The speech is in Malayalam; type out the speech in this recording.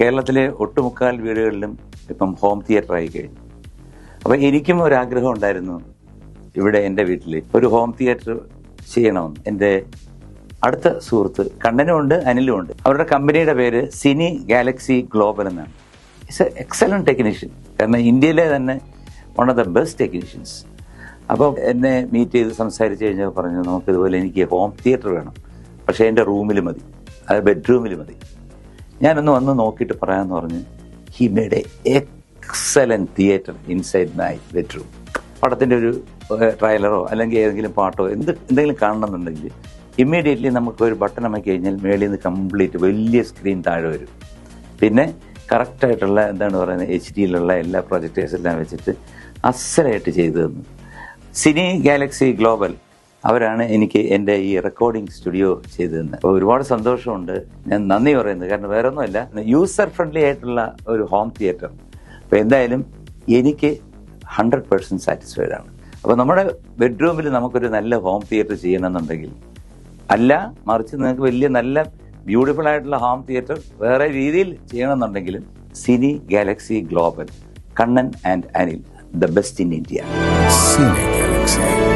കേരളത്തിലെ ഒട്ടുമുക്കാൽ വീടുകളിലും ഇപ്പം ഹോം തിയേറ്റർ ആയി കഴിഞ്ഞു. അപ്പം എനിക്കും ഒരാഗ്രഹം ഉണ്ടായിരുന്നു, ഇവിടെ എൻ്റെ വീട്ടിൽ ഒരു ഹോം തിയേറ്റർ ചെയ്യണമെന്ന്. എൻ്റെ അടുത്ത സുഹൃത്ത് കണ്ണനും ഉണ്ട്, അനിലും ഉണ്ട്. അവരുടെ കമ്പനിയുടെ പേര് സിനി ഗാലക്സി ഗ്ലോബൽ എന്നാണ്. It's A excellent technician. കാരണം ഇന്ത്യയിലെ തന്നെ one of the best technicians. അപ്പോൾ എന്നെ മീറ്റ് ചെയ്ത് സംസാരിച്ച് കഴിഞ്ഞാൽ പറഞ്ഞു, നമുക്കിതുപോലെ എനിക്ക് ഹോം തിയേറ്റർ വേണം, പക്ഷേ എൻ്റെ റൂമിൽ മതി, അത് ബെഡ്റൂമിൽ മതി. ഞാനൊന്ന് വന്ന് നോക്കിയിട്ട് പറയാമെന്ന് പറഞ്ഞ് he made A excellent theatre inside my bedroom. പടത്തിൻ്റെ ഒരു ട്രailer അല്ലെങ്കിൽ ഏതെങ്കിലും പാട്ടോ എന്തെങ്കിലും കാണണമെന്നുണ്ടെങ്കിൽ ഇമ്മീഡിയറ്റ്ലി നമുക്ക് ഒരു ബട്ടൺ അമക്കി കഴിഞ്ഞാൽ മേളിൽ നിന്ന് കംപ്ലീറ്റ് വലിയ സ്ക്രീൻ താഴെ വരും. പിന്നെ കറക്റ്റായിട്ടുള്ള എന്താണ് പറയുന്നത് HD-യിലുള്ള എല്ലാ പ്രൊജക്ടേഴ്സ് എല്ലാം വെച്ചിട്ട് അസലായിട്ട് ചെയ്തു തന്നു. സിനി ഗാലക്സി ഗ്ലോബൽ അവരാണ് എനിക്ക് എൻ്റെ ഈ റെക്കോർഡിംഗ് സ്റ്റുഡിയോ ചെയ്തു തന്നത്. അപ്പോൾ ഒരുപാട് സന്തോഷമുണ്ട്, ഞാൻ നന്ദി പറയുന്നത്. കാരണം വേറെ ഒന്നുമല്ല, യൂസർ ഫ്രണ്ട്ലി ആയിട്ടുള്ള ഒരു ഹോം തിയേറ്റർ. അപ്പോൾ എന്തായാലും എനിക്ക് 100% സാറ്റിസ്ഫൈഡ് ആണ്. അപ്പോൾ നമ്മുടെ ബെഡ്റൂമിൽ നമുക്കൊരു നല്ല ഹോം തിയേറ്റർ ചെയ്യണമെന്നുണ്ടെങ്കിൽ, അല്ല മറിച്ച് നിങ്ങൾക്ക് വലിയ നല്ല ബ്യൂട്ടിഫുൾ ആയിട്ടുള്ള ഹോം തിയേറ്റർ വേറെ രീതിയിൽ ചെയ്യണമെന്നുണ്ടെങ്കിലും cine galaxy global, Kannan and Anil, the best in India. Cine Galaxy.